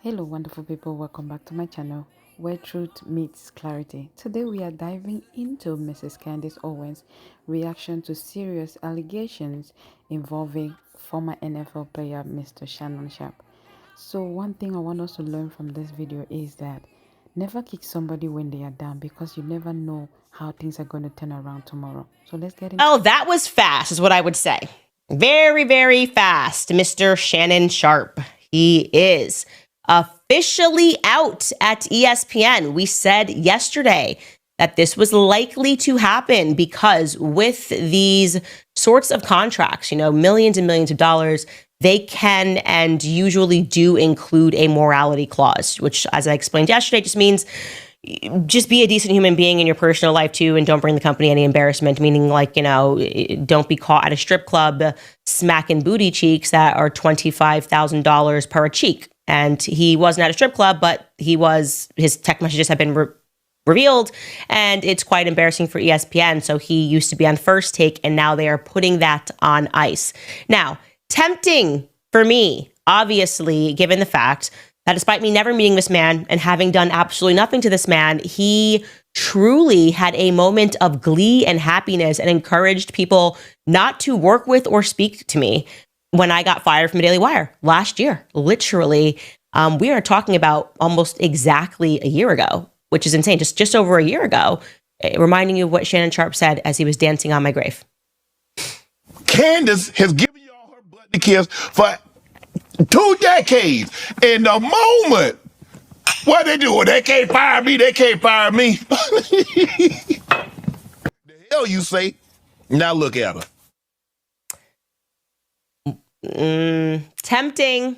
Hello, wonderful people. Welcome back to my channel where truth meets clarity. Today, we are diving into Mrs. Candace Owens' reaction to serious allegations involving former NFL player Mr. Shannon Sharp. So, one thing I want us to learn from this video is that never kick somebody when they are down because you never know how things are going to turn around tomorrow. So, let's get into Oh, that was fast, is what I would say. Very, very fast, Mr. Shannon Sharp. He is officially out at ESPN. We said yesterday that this was likely to happen because with these sorts of contracts, millions and millions of dollars, they can and usually do include a morality clause, which, as I explained yesterday, just means just be a decent human being in your personal life too, and don't bring the company any embarrassment, meaning don't be caught at a strip club smacking booty cheeks that are $25,000 per cheek. And he wasn't at a strip club, but his text messages have been revealed, and it's quite embarrassing for ESPN. So he used to be on First Take, and now they are putting that on ice. Now, tempting for me, obviously, given the fact that despite me never meeting this man and having done absolutely nothing to this man, he truly had a moment of glee and happiness and encouraged people not to work with or speak to me when I got fired from the Daily Wire last year. Literally, we are talking about almost exactly a year ago, which is insane. Just over a year ago, reminding you of what Shannon Sharp said as he was dancing on my grave. Candace has given you all her butt to kiss for 2 decades. In the moment, what they do? They can't fire me. They can't fire me. The hell you say? Now look at her. Tempting.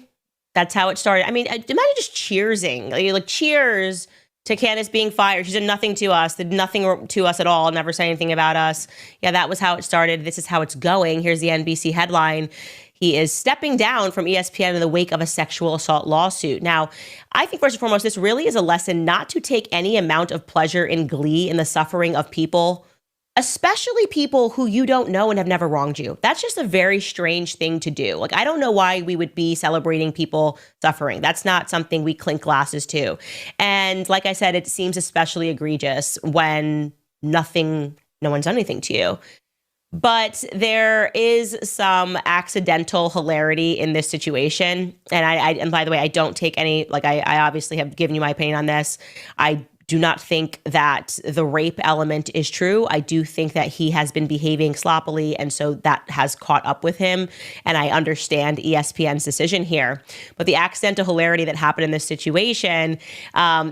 That's how it started. I mean, imagine just cheersing. Like cheers to Candace being fired. She did nothing to us, did nothing to us at all, never said anything about us. Yeah, that was how it started. This is how it's going. Here's the NBC headline. He is stepping down from ESPN in the wake of a sexual assault lawsuit. Now, I think first and foremost, this really is a lesson not to take any amount of pleasure and glee in the suffering of people, especially people who you don't know and have never wronged you. That's just a very strange thing to do. Like, I don't know why we would be celebrating people suffering. That's not something we clink glasses to. And like I said, it seems especially egregious when no one's done anything to you. But there is some accidental hilarity in this situation. And by the way, I don't take any, I obviously have given you my opinion on this. I do not think that the rape element is true. I do think that he has been behaving sloppily, and so that has caught up with him. And I understand ESPN's decision here. But the accidental hilarity that happened in this situation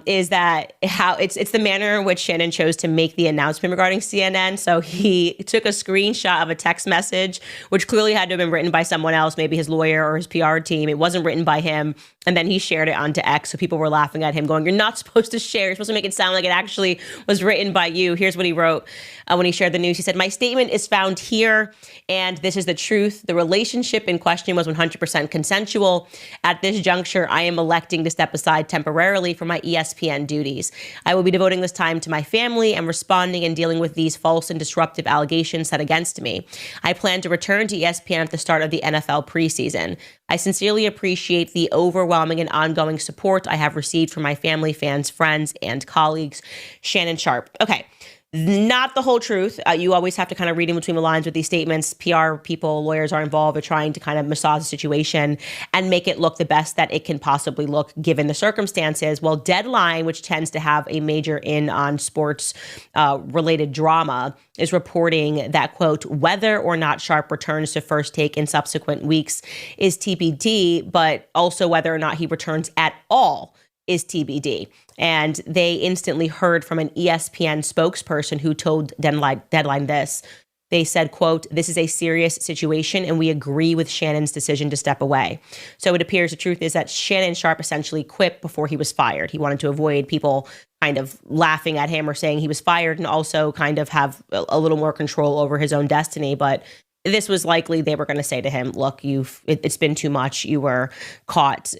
is that it's the manner in which Shannon chose to make the announcement regarding CNN. So he took a screenshot of a text message, which clearly had to have been written by someone else, maybe his lawyer or his PR team. It wasn't written by him. And then he shared it onto X. So people were laughing at him going, "You're not supposed to share. You're supposed to make it sound like it actually was written by you." Here's what he wrote when he shared the news. He said, "My statement is found here, and this is the truth. The relationship in question was 100% consensual. At this juncture, I am electing to step aside temporarily from my ESPN duties. I will be devoting this time to my family and responding and dealing with these false and disruptive allegations set against me. I plan to return to ESPN at the start of the NFL preseason. I sincerely appreciate the overwhelming and ongoing support I have received from my family, fans, friends, and colleagues." Shannon Sharp. Okay. Not the whole truth. You always have to kind of read in between the lines with these statements. PR people, lawyers are involved. They're trying to kind of massage the situation and make it look the best that it can possibly look given the circumstances. Well, Deadline, which tends to have a major in on sports related drama, is reporting that, quote, "whether or not Sharp returns to First Take in subsequent weeks is TBD, but also whether or not he returns at all is TBD." And they instantly heard from an ESPN spokesperson who told Deadline this. They said, quote, "This is a serious situation, and we agree with Shannon's decision to step away." So it appears the truth is that Shannon Sharp essentially quit before he was fired. He wanted to avoid people kind of laughing at him or saying he was fired, and also kind of have a little more control over his own destiny. But this was likely they were going to say to him, "Look, it's been too much. You were caught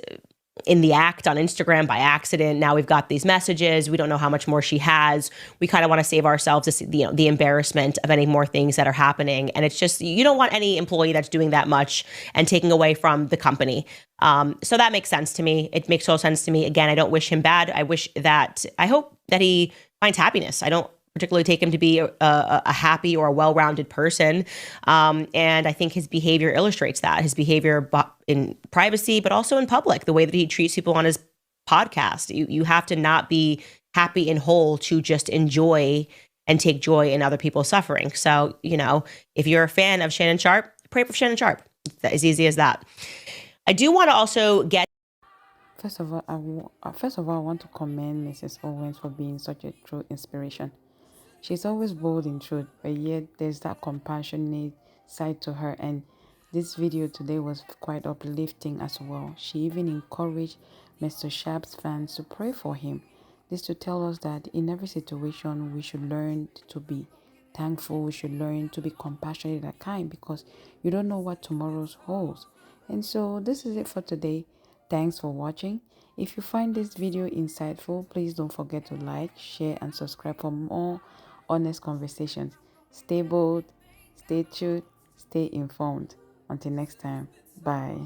in the act on Instagram by accident. Now we've got these messages. We don't know how much more she has. We kind of want to save ourselves the embarrassment of any more things that are happening. And it's just, you don't want any employee that's doing that much and taking away from the company. So that makes sense to me. It makes total sense to me. Again, I don't wish him bad. I hope that he finds happiness. I don't particularly take him to be a happy or a well-rounded person. And I think his behavior illustrates that. His behavior in privacy, but also in public, the way that he treats people on his podcast. You have to not be happy and whole to just enjoy and take joy in other people's suffering. So, if you're a fan of Shannon Sharpe, pray for Shannon Sharpe. It's as easy as that. I do want to also get... First of all, I want to commend Mrs. Owens for being such a true inspiration. She's always bold in truth, but yet there's that compassionate side to her, and this video today was quite uplifting as well. She even encouraged Mr. Sharpe's fans to pray for him. This to tell us that in every situation we should learn to be thankful, we should learn to be compassionate and kind, because you don't know what tomorrow holds. And so this is it for today. Thanks for watching. If you find this video insightful, please don't forget to like, share, and subscribe for more honest conversations. Stay bold, stay true, stay informed. Until next time, bye.